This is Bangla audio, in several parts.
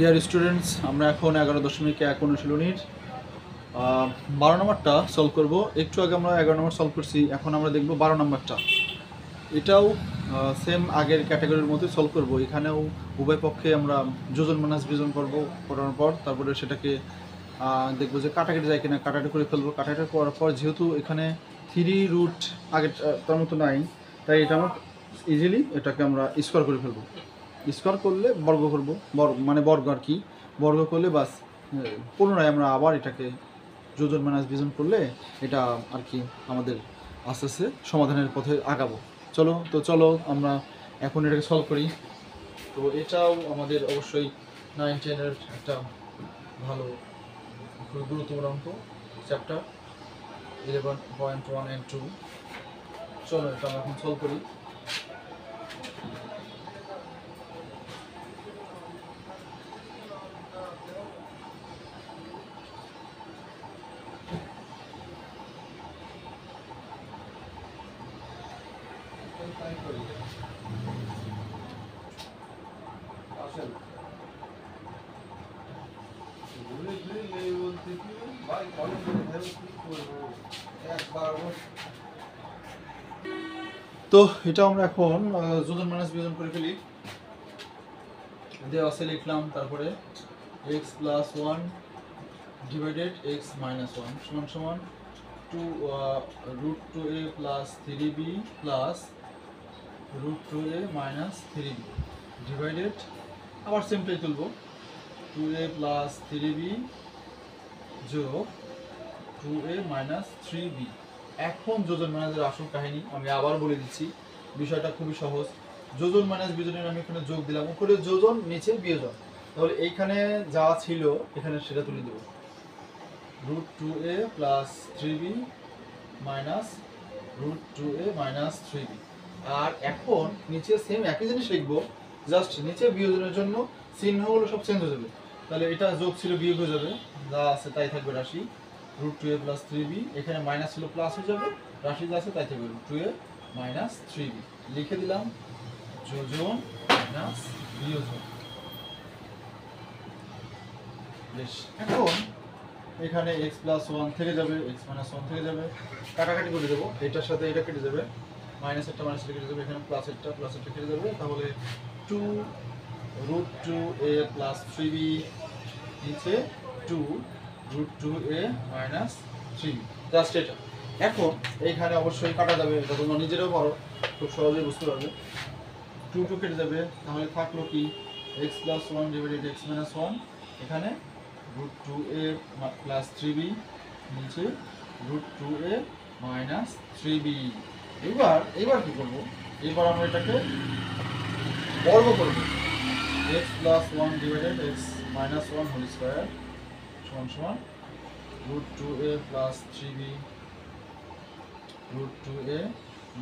ডিয়ার স্টুডেন্টস, আমরা এখন 11.1 অনুশীলনীর 12 নম্বরটা সলভ করব। একটু আগে আমরা 11 নম্বর সলভ করছি, এখন আমরা দেখব 12 নম্বরটা। এটাও সেম আগের ক্যাটাগরির মধ্যে সলভ করব। এখানেও উভয় পক্ষে আমরা যোজন মাইনাস বিয়োজন করব, করার পর তারপরে সেটাকে দেখবো যে কাটাকাটি যায় কিনা, কাটাকাটি করে ফেলবো। কাটাকাটি করার পর যেহেতু এখানে 3 রুট আগে তার মতো নাই, তাই এটা আমরা ইজিলি এটাকে আমরা স্কোয়ার করে ফেলবো। স্কোয়ার করলে বর্গ করব, মানে বর্গ আর কি, বর্গ করলে বাস পুনরায় আমরা আবার এটাকে যোজন মাইনাস বিয়োজন করলে এটা আর কি আমাদের আস্তে আস্তে সমাধানের পথে আগাবো। চলো আমরা এখন এটাকে সলভ করি। তো এটাও আমাদের অবশ্যই 9-10-এর একটা ভালো খুবই গুরুত্বপূর্ণ অঙ্ক, চ্যাপ্টার 11.1 and 2। চলো এটা আমরা এখন সলভ করি। তো এটা আমরা এখন যোজন মাইনাস বিয়োজন করে ফেলি। দেওয়া আছে লিখলাম, তারপরে x plus 1 divided x minus 1 সমান সমান 2√2a plus 3b plus √2a minus 3b divided, আবার সিম্পলি তুলব 2a প্লাস 3b যোগ 2a মাইনাস 3b। এখন যোজন মাইনাসের আসল কাহিনী আমি আবার বলে দিচ্ছি, বিষয়টা খুবই সহজ। যোজন মাইনাস বিয়োজনের আমি এখানে যোগ দিলাম, উপরে যোজন নিচে বিয়োজন, তাহলে এইখানে যা ছিল এখানে সেটা তুলে দেব। √2a plus 3b minus √2a minus 3b। আর এখন নিচে সেম একই জিনিস লিখবো, জাস্ট নিচে বিয়োজনের জন্য চিহ্নগুলো সব চেঞ্জ হয়ে যাবে। তাহলে এটা যোগ ছিল বিয়োগ হয়ে যাবে, যা আছে তাই থাকবে রাশি √2a প্লাস 3b। এখানে মাইনাস ছিল প্লাস হয়ে যাবে, রাশি যা আছে তাই থাকবে √2a মাইনাস 3b। লিখে দিলাম যোজন মাইনাস বিয়োজন। বেশ, এখন এখানে x প্লাস 1 থেকে যাবে, x মাইনাস 1 থেকে যাবে, কাটাকাটি করে দেবো। এটার সাথে এটা কেটে যাবে, মাইনাস একটা মাইনাস কেটে যাবে, এখানে প্লাস একটা কেটে যাবে। তাহলে 2√2a প্লাস 3b নিচে 2√2a মাইনাস 3b, জাস্ট এটা। এখন এইখানে অবশ্যই কাটা যাবে, এটা তোমরা নিজেরাও পারো, খুব সহজেই বুঝতে পারবে। 2 কেটে যাবে, তাহলে থাকলো কি x plus 1 divided x minus 1, এখানে √2a প্লাস 3b নিচে √2a মাইনাস 3b। এবার কি করবো, এবার আমরা এটাকে বর্গ করব। x plus 1 divided x minus 1 whole square সমান সমান √2a plus 3b √2a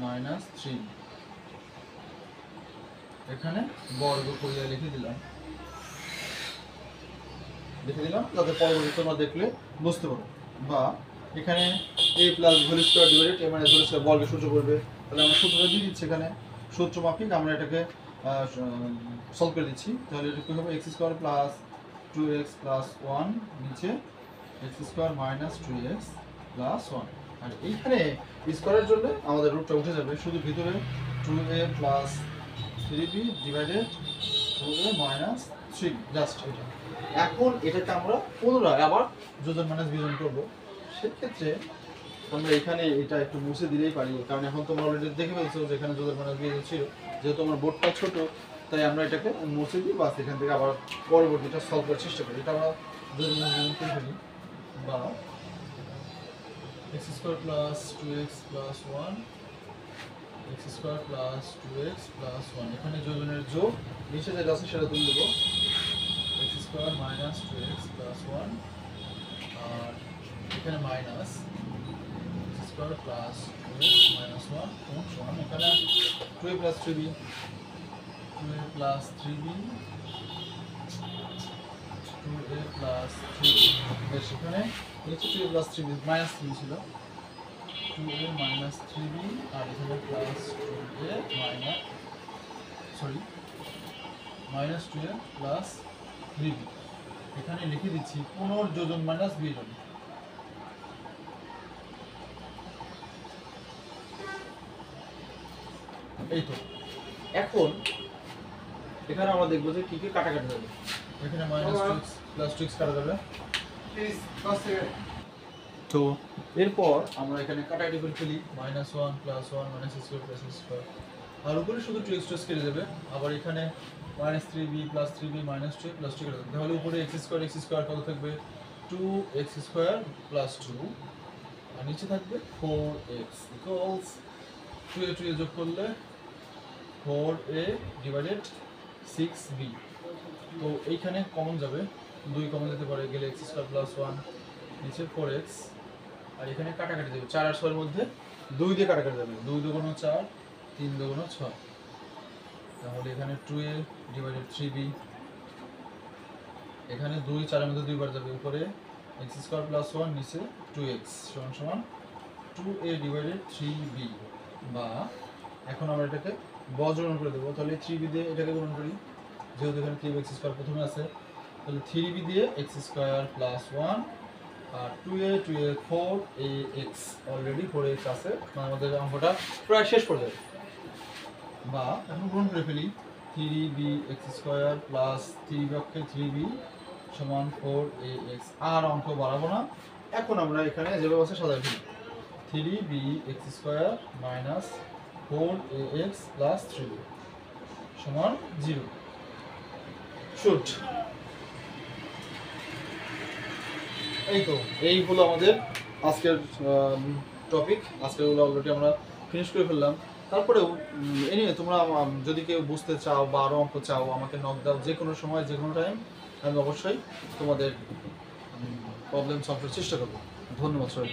minus 3b। এখানে বর্গ করিয়া লিখে দিলাম যাতে পরবর্তীতে তোমরা দেখলে বুঝতে পারো। বা এখানে a plus whole square divided a minus whole square বর্গের সূত্র করবে, তাহলে আমরা সূত্রটা দিয়ে দিচ্ছি এখানে, সূত্র মাফিক আমরা এটাকে সলভ করে দিচ্ছি। তাহলে এটা কি হবে, x square plus 2x plus 1 নিচে x square minus 2x plus 1। আর এইখানে স্কয়ারের জন্য আমাদের রুটটা উঠে যাবে, শুধু ভিতরে 2a plus 3b divided 2a minus 3b, just এটা। এখন এটাকে আমরা পুনরায় আবার যোজন মাইনাস বিয়োজন করব। সেক্ষেত্রে আমরা এখানে এটা একটু মুছে দিলেই পারি, কারণ এখন তোমরা অলরেডি দেখে ফেলছো যে এখানে যোজন মাইনাস বিয়োজন ছিল। যেহেতু আমার বোর্ডটা ছোট, তাই আমরা এটাকে মুছে দিই, বাস এখান থেকে আবার পরবর্তীটা সলভ করার চেষ্টা করি। এটা আমরা যোজন মাইনাস বিয়োজন করে ফেলি। বা x square plus 2x plus 1 x square plus 2x plus 1, এখানে যোজনের যোগ, নিচে যেটা আছে সেটা তুলে দেবো, x square minus 2x plus 1, আর এখানে minus x square plus 2x minus 1 সমান এখানে 2a plus 3b 2a plus 3b 2a plus 3b। বেশ, এখানে নিচে 2a প্লাস 3b মাইনাস 3 ছিল, 2a মাইনাস 3b, আর এখানে plus 2a minus 2a plus 3b। এখানে লিখে দিচ্ছি পুনর্যোজন মাইনাস বিয়োজন। এই তো এখন এখানে আমরা দেখবো যে কি কি কাটাকাটি যাবে। এখানে -2x + 2x কাটা যাবে। তো এরপর আমরা এখানে কাটাকাটি করে ফেলি, -1 + 1 - x² + x²। আর উপরে শুধু 2x কেটে যাবে। আবার এখানে -3b + 3b - 2 + 2 কেটে যাবে। তাহলে উপরে x² কত থাকবে? 2x² + 2, আর নিচে থাকবে 4x = 2 এ 2 এ যোগ করলে 4a / 6b। তো এইখানে কমন যাবে, 2 কমন যেতে পারে, গেলে x² + 1, নিচে 4x, আর এখানে কাটাকাটি যাবে 4 আর 6 এর মধ্যে 2 দিয়ে কাটাকাটি যাবে, 2 × 2 = 4, 3 × 2 = 6। তাহলে এখানে 2a / 3b, এখানে 2 4 এর মধ্যে 2 বার যাবে, উপরে x² + 1, নিচে 2x = 2a / 3b। বা এখন আমরা এটাকে বজ্রণ করে দেবো। তাহলে 3b দিয়ে এটাকে গুণন করি, যেহেতু এখানে 3x² প্রথমে আছে, তাহলে 3b দিয়ে x² + 1, আর 2a 4ax, অলরেডি 4x আছে, আমাদের অঙ্কটা প্রায় শেষ পর্যায়ে। বা এখন গুণন করে ফেলি, 3b x² + 3b অক্ষে 3b = 4ax। আর অঙ্ক বাড়াবো না, এখন আমরা এখানে যেভাবে আছে সাজাই ফেলি, 3b x² - 4ax + 3b = 0। Shoot. এই তো এই হলো আমাদের আজকের টপিক। আজকেরগুলো অলরেডি আমরা ফিনিশ করে ফেললাম। তারপরেও এনিওয়ে তোমরা যদি কেউ বুঝতে চাও বা আরও অঙ্ক চাও, আমাকে নক দাও, যে কোনো সময় যে কোনো টাইম, আমি অবশ্যই তোমাদের প্রবলেম সলভের চেষ্টা করবো। ধন্যবাদ সবাই।